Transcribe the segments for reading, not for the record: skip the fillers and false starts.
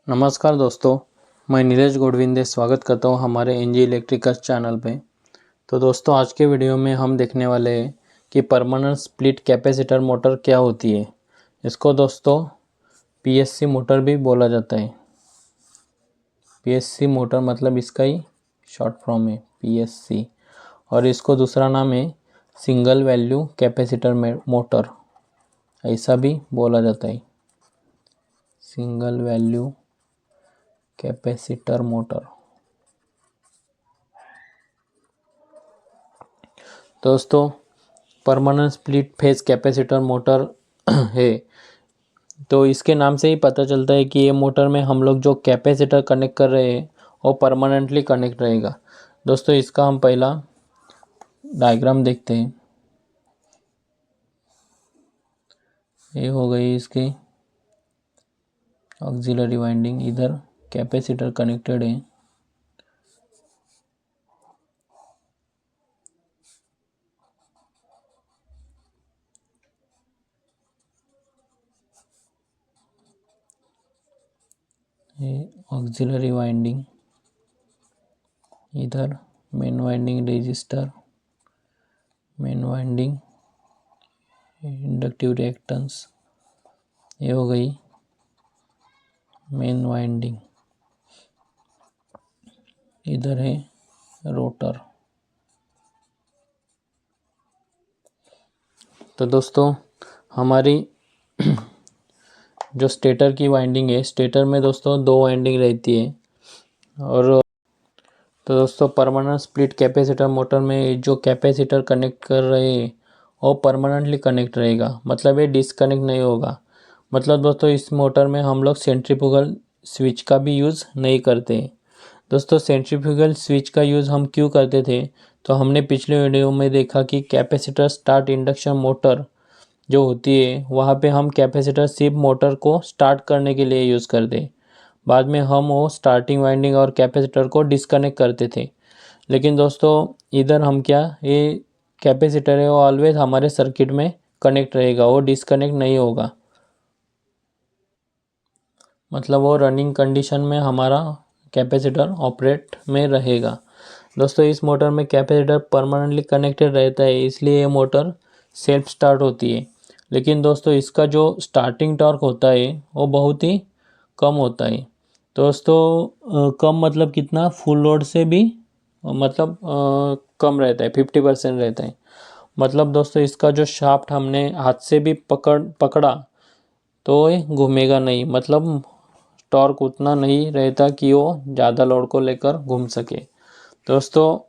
नमस्कार दोस्तों, मैं नीरज गोडविंदे स्वागत करता हूं हमारे एनजी इलेक्ट्रिकल्स चैनल पे। तो दोस्तों, आज के वीडियो में हम देखने वाले हैं कि परमानेंट स्प्लिट कैपेसिटर मोटर क्या होती है। इसको दोस्तों पीएससी मोटर भी बोला जाता है। पीएससी मोटर मतलब इसका ही शॉर्ट फॉर्म है पीएससी, और इसको दूसरा नाम है सिंगल वैल्यू कैपेसिटर मोटर, ऐसा भी बोला जाता है, सिंगल वैल्यू कैपेसिटर मोटर। दोस्तों, permanent split phase capacitor motor है, तो इसके नाम से ही पता चलता है कि ये मोटर में हम लोग जो कैपेसिटर कनेक्ट कर रहे हैं वो परमानेंटली कनेक्ट रहेगा। दोस्तों, इसका हम पहला डायग्राम देखते हैं। ये हो गई इसकी ऑक्सिलरी वाइंडिंग, इधर कैपेसिटर कनेक्टेड है। ये ऑक्सिलरी वाइंडिंग, इधर main winding resistor, main winding inductive reactance, ये हो गई मेन वाइंडिंग। इधर है रोटर। तो दोस्तों, हमारी जो स्टेटर की वाइंडिंग है, स्टेटर में दोस्तों दो वाइंडिंग रहती है। और तो दोस्तों, परमानेंट स्प्लिट कैपेसिटर मोटर में जो कैपेसिटर कनेक्ट कर रहे हैं वो परमानेंटली कनेक्ट रहेगा, मतलब ये डिस्कनेक्ट नहीं होगा। मतलब दोस्तों, इस मोटर में हम लोग सेंट्रीफ्यूगल स्विच का भी यूज़ नहीं करते। दोस्तों, सेंट्रीफ्यूगल स्विच का यूज़ हम क्यों करते थे, तो हमने पिछले वीडियो में देखा कि कैपेसिटर स्टार्ट इंडक्शन मोटर जो होती है वहाँ पे हम कैपेसिटर सिर्फ मोटर को स्टार्ट करने के लिए यूज़ करते। बाद में हम वो स्टार्टिंग वाइंडिंग और कैपेसिटर को डिस्कनेक्ट करते थे। लेकिन दोस्तों, इधर हम क्या, ये कैपेसिटर है वो ऑलवेज हमारे सर्किट में कनेक्ट रहेगा, वो डिस्कनेक्ट नहीं होगा। मतलब वो रनिंग कंडीशन में हमारा कैपेसिटर ऑपरेट में रहेगा। दोस्तों, इस मोटर में कैपेसिटर परमानेंटली कनेक्टेड रहता है, इसलिए ये मोटर सेल्फ स्टार्ट होती है। लेकिन दोस्तों, इसका जो स्टार्टिंग टॉर्क होता है वो बहुत ही कम होता है। दोस्तों, कम मतलब कितना, फुल लोड से भी मतलब कम रहता है, 50% रहता है। मतलब दोस्तों, इसका जो शाफ्ट हमने हाथ से भी पकड़ा तो ये घूमेगा नहीं, मतलब टॉर्क उतना नहीं रहता कि वो ज़्यादा लोड को लेकर घूम सके। दोस्तों,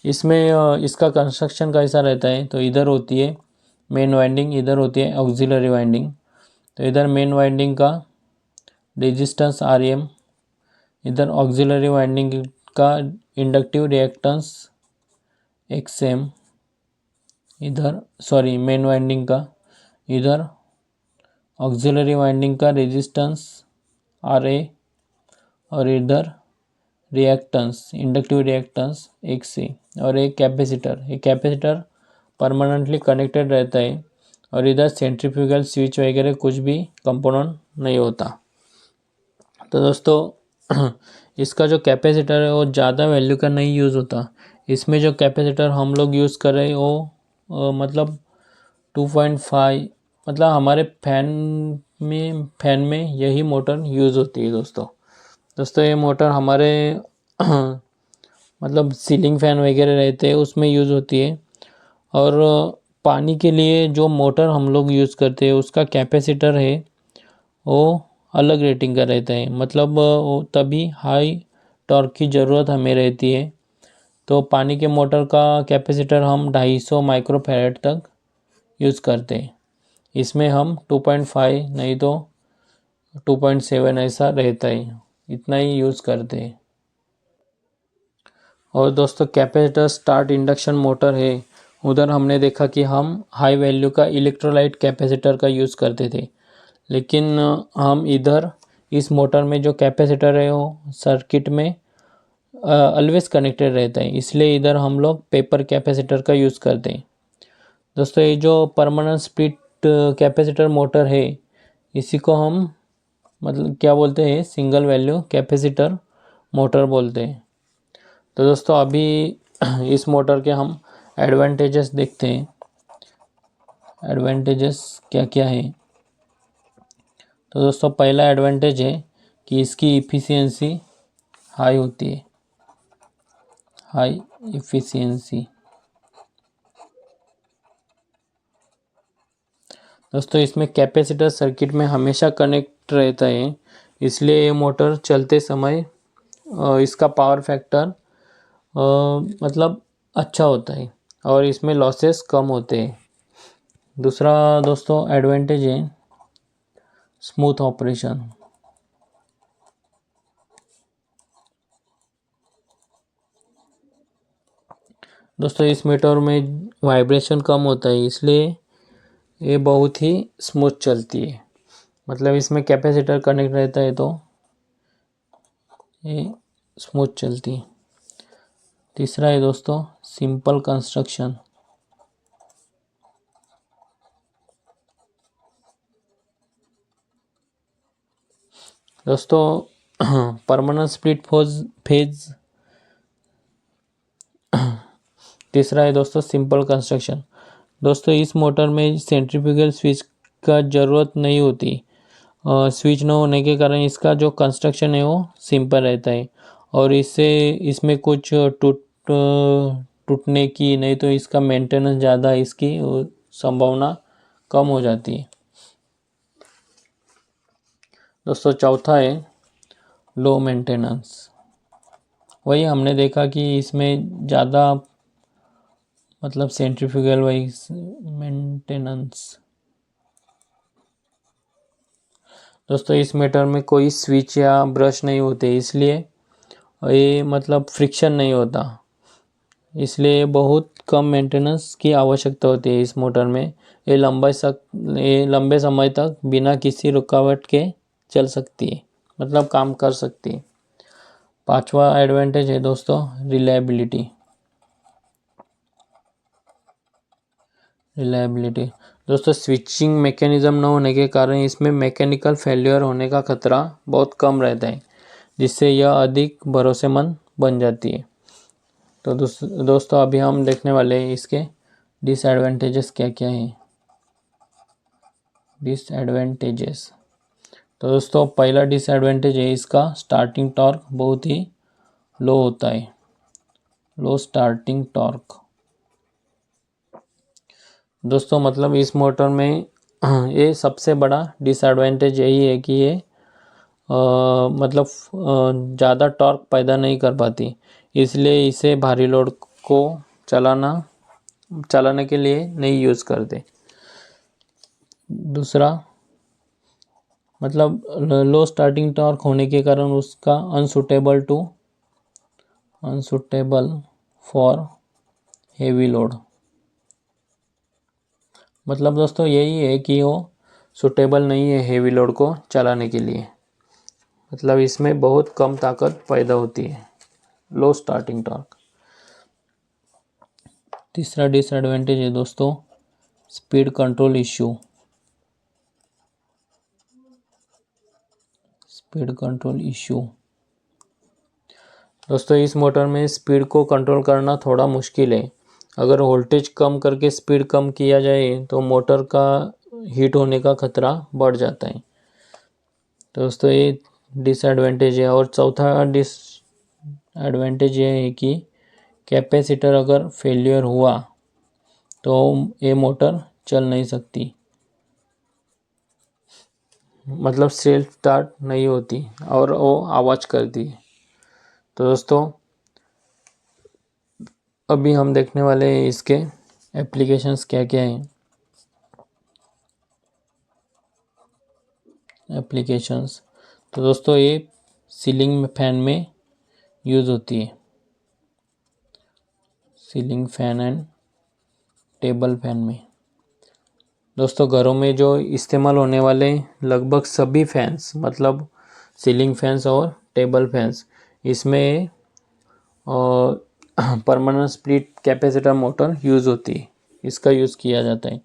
इसमें इसका कंस्ट्रक्शन कैसा रहता है, तो इधर होती है मेन वाइंडिंग, इधर होती है ऑक्सिलरी वाइंडिंग। तो इधर मेन वाइंडिंग का रेजिस्टेंस REM, इधर ऑक्सिलरी वाइंडिंग का इंडक्टिव रिएक्टेंस XM, इधर सॉरी मेन वाइंडिंग का, इधर ऑक्सिलरी वाइंडिंग का रेजिस्टेंस RA, और इधर रिएक्टेंस इंडक्टिव रिएक्टेंस XC, और एक कैपेसिटर। ये कैपेसिटर परमानेंटली कनेक्टेड रहता है, और इधर सेंट्रीफ्यूगल स्विच वगैरह कुछ भी कंपोनेंट नहीं होता। तो दोस्तों, इसका जो कैपेसिटर है वो ज़्यादा वैल्यू का नहीं यूज़ होता। इसमें जो कैपेसिटर हम लोग यूज़ कर रहे हैं वो मतलब 2.5, मतलब हमारे फैन में यही मोटर यूज़ होती है। दोस्तों, ये मोटर हमारे मतलब सीलिंग फैन वगैरह रहते हैं उसमें यूज़ होती है। और पानी के लिए जो मोटर हम लोग यूज़ करते हैं उसका कैपेसिटर है वो अलग रेटिंग का रहता है, मतलब वो तभी हाई टॉर्क की ज़रूरत हमें रहती है। तो पानी के मोटर का कैपेसिटर हम 250 माइक्रोफैराड तक यूज़ करते हैं। इसमें हम 2.5 नहीं तो 2.7 ऐसा रहता है, इतना ही यूज़ करते हैं। और दोस्तों, कैपेसिटर स्टार्ट इंडक्शन मोटर है, उधर हमने देखा कि हम हाई वैल्यू का इलेक्ट्रोलाइट कैपेसिटर का यूज़ करते थे। लेकिन हम इधर इस मोटर में जो कैपेसिटर है वो सर्किट में ऑलवेज कनेक्टेड रहता है, इसलिए इधर हम लोग पेपर कैपेसिटर का यूज़ करते हैं। दोस्तों, ये जो परमानेंट स्प्लिट कैपेसिटर मोटर है इसी को हम मतलब क्या बोलते हैं, सिंगल वैल्यू कैपेसिटर मोटर बोलते हैं। तो दोस्तों अभी इस मोटर के हम एडवांटेजेस देखते हैं। एडवांटेजेस क्या क्या है। तो दोस्तों पहला एडवांटेज है कि इसकी इफ़िशियंसी हाई होती है, हाई इफ़िशियंसी। दोस्तों इसमें कैपेसिटर सर्किट में हमेशा कनेक्ट रहता है, इसलिए ये मोटर चलते समय इसका पावर फैक्टर मतलब अच्छा होता है और इसमें लॉसेस कम होते हैं। दूसरा दोस्तों एडवांटेज है स्मूथ ऑपरेशन। दोस्तों इस मोटर में वाइब्रेशन कम होता है, इसलिए ये बहुत ही स्मूथ चलती है। मतलब इसमें कैपेसिटर कनेक्ट रहता है तो ये स्मूथ चलती है। तीसरा है दोस्तों सिंपल कंस्ट्रक्शन। दोस्तों परमानेंट स्प्लिट फेज। तीसरा है दोस्तों सिंपल कंस्ट्रक्शन। दोस्तों इस मोटर में सेंट्रीफ्यूगल स्विच का ज़रूरत नहीं होती। स्विच न होने के कारण इसका जो कंस्ट्रक्शन है वो सिंपल रहता है और इससे इसमें कुछ टूटने की नहीं तो इसका मेंटेनेंस ज़्यादा, इसकी संभावना कम हो जाती है। दोस्तों चौथा है लो मेंटेनेंस। वही हमने देखा कि इसमें ज़्यादा मतलब सेंट्रीफ्यूगल वाइज मेंटेनेंस। दोस्तों इस मीटर में कोई स्विच या ब्रश नहीं होते, इसलिए ये मतलब फ्रिक्शन नहीं होता, इसलिए बहुत कम मेंटेनेंस की आवश्यकता होती है इस मोटर में। ये लंबे समय तक बिना किसी रुकावट के चल सकती है, मतलब काम कर सकती है। पांचवा एडवांटेज है दोस्तों रिलायबिलिटी। रिलायबिलिटी दोस्तों स्विचिंग मैकेनिज्म न होने के कारण इसमें मैकेनिकल फेल्योर होने का खतरा बहुत कम रहता है, जिससे यह अधिक भरोसेमंद बन जाती है। तो दोस्तों अभी हम देखने वाले हैं इसके डिसएडवांटेजेस क्या क्या हैं। डिसएडवांटेजेस। तो दोस्तों पहला डिसएडवांटेज है इसका स्टार्टिंग टॉर्क बहुत ही लो होता है, लो स्टार्टिंग टॉर्क। दोस्तों मतलब इस मोटर में ये सबसे बड़ा डिसएडवांटेज यही है कि ये मतलब ज़्यादा टॉर्क पैदा नहीं कर पाती, इसलिए इसे भारी लोड को चलाने के लिए नहीं यूज़ करते। दूसरा मतलब लो स्टार्टिंग टॉर्क होने के कारण उसका अनसूटेबल फॉर हेवी लोड। मतलब दोस्तों यही है कि वो सूटेबल नहीं है हेवी लोड को चलाने के लिए, मतलब इसमें बहुत कम ताकत पैदा होती है, लो स्टार्टिंग टॉर्क। तीसरा डिसएडवांटेज है दोस्तों speed control issue. Speed control issue. दोस्तों इस मोटर में स्पीड को कंट्रोल करना थोड़ा मुश्किल है। अगर वोल्टेज कम करके स्पीड कम किया जाए तो मोटर का हीट होने का खतरा बढ़ जाता है। तो दोस्तों ये डिसएडवांटेज है। और चौथा डिसएडवांटेज ये है कि कैपेसिटर अगर फेलियर हुआ तो ये मोटर चल नहीं सकती, मतलब सेल्फ स्टार्ट नहीं होती और वो आवाज़ करती है। तो दोस्तों अभी हम देखने वाले हैं इसके एप्लीकेशंस क्या क्या हैं। एप्लीकेशंस। तो दोस्तों ये सीलिंग फैन में यूज़ होती है, ceiling fan and table fan में। दोस्तों घरों में जो इस्तेमाल होने वाले लगभग सभी फैंस, मतलब सीलिंग फैंस और टेबल फैंस, इसमें permanent split capacitor motor use होती है, इसका यूज़ किया जाता है।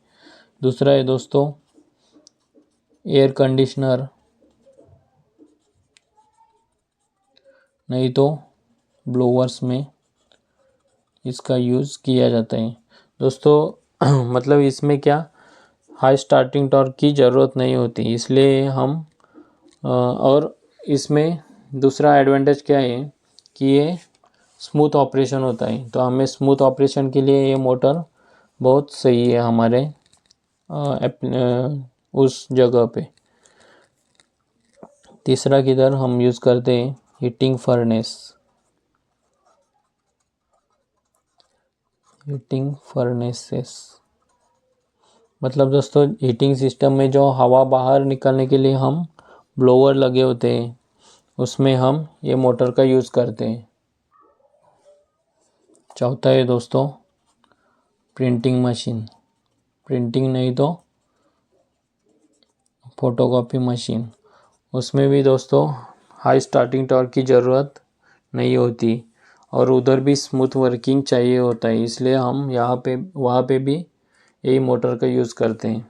दूसरा है दोस्तों एयर कंडीशनर, नहीं तो ब्लोवर्स में इसका यूज़ किया जाता है दोस्तों। मतलब इसमें क्या हाई स्टार्टिंग टॉर्क की ज़रूरत नहीं होती, इसलिए हम और इसमें दूसरा एडवांटेज क्या है कि ये स्मूथ ऑपरेशन होता है। तो हमें स्मूथ ऑपरेशन के लिए ये मोटर बहुत सही है हमारे उस जगह पे। तीसरा किधर हम यूज़ करते हैं हीटिंग फर्नेसेस। मतलब दोस्तों हीटिंग सिस्टम में जो हवा बाहर निकालने के लिए हम ब्लोअर लगे होते हैं, उसमें हम ये मोटर का यूज़ करते हैं। चौथा है दोस्तों प्रिंटिंग मशीन। प्रिंटिंग नहीं तो फोटोकॉपी मशीन। उसमें भी दोस्तों हाई स्टार्टिंग टॉर्क की ज़रूरत नहीं होती और उधर भी स्मूथ वर्किंग चाहिए होता है, इसलिए हम वहाँ पे भी यही मोटर का यूज़ करते हैं।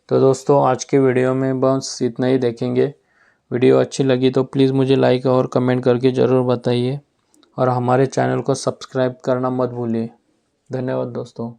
तो दोस्तों आज के वीडियो में बस इतना ही देखेंगे। वीडियो अच्छी लगी तो प्लीज़ मुझे लाइक और कमेंट करके ज़रूर बताइए और हमारे चैनल को सब्सक्राइब करना मत भूलिए। धन्यवाद दोस्तों।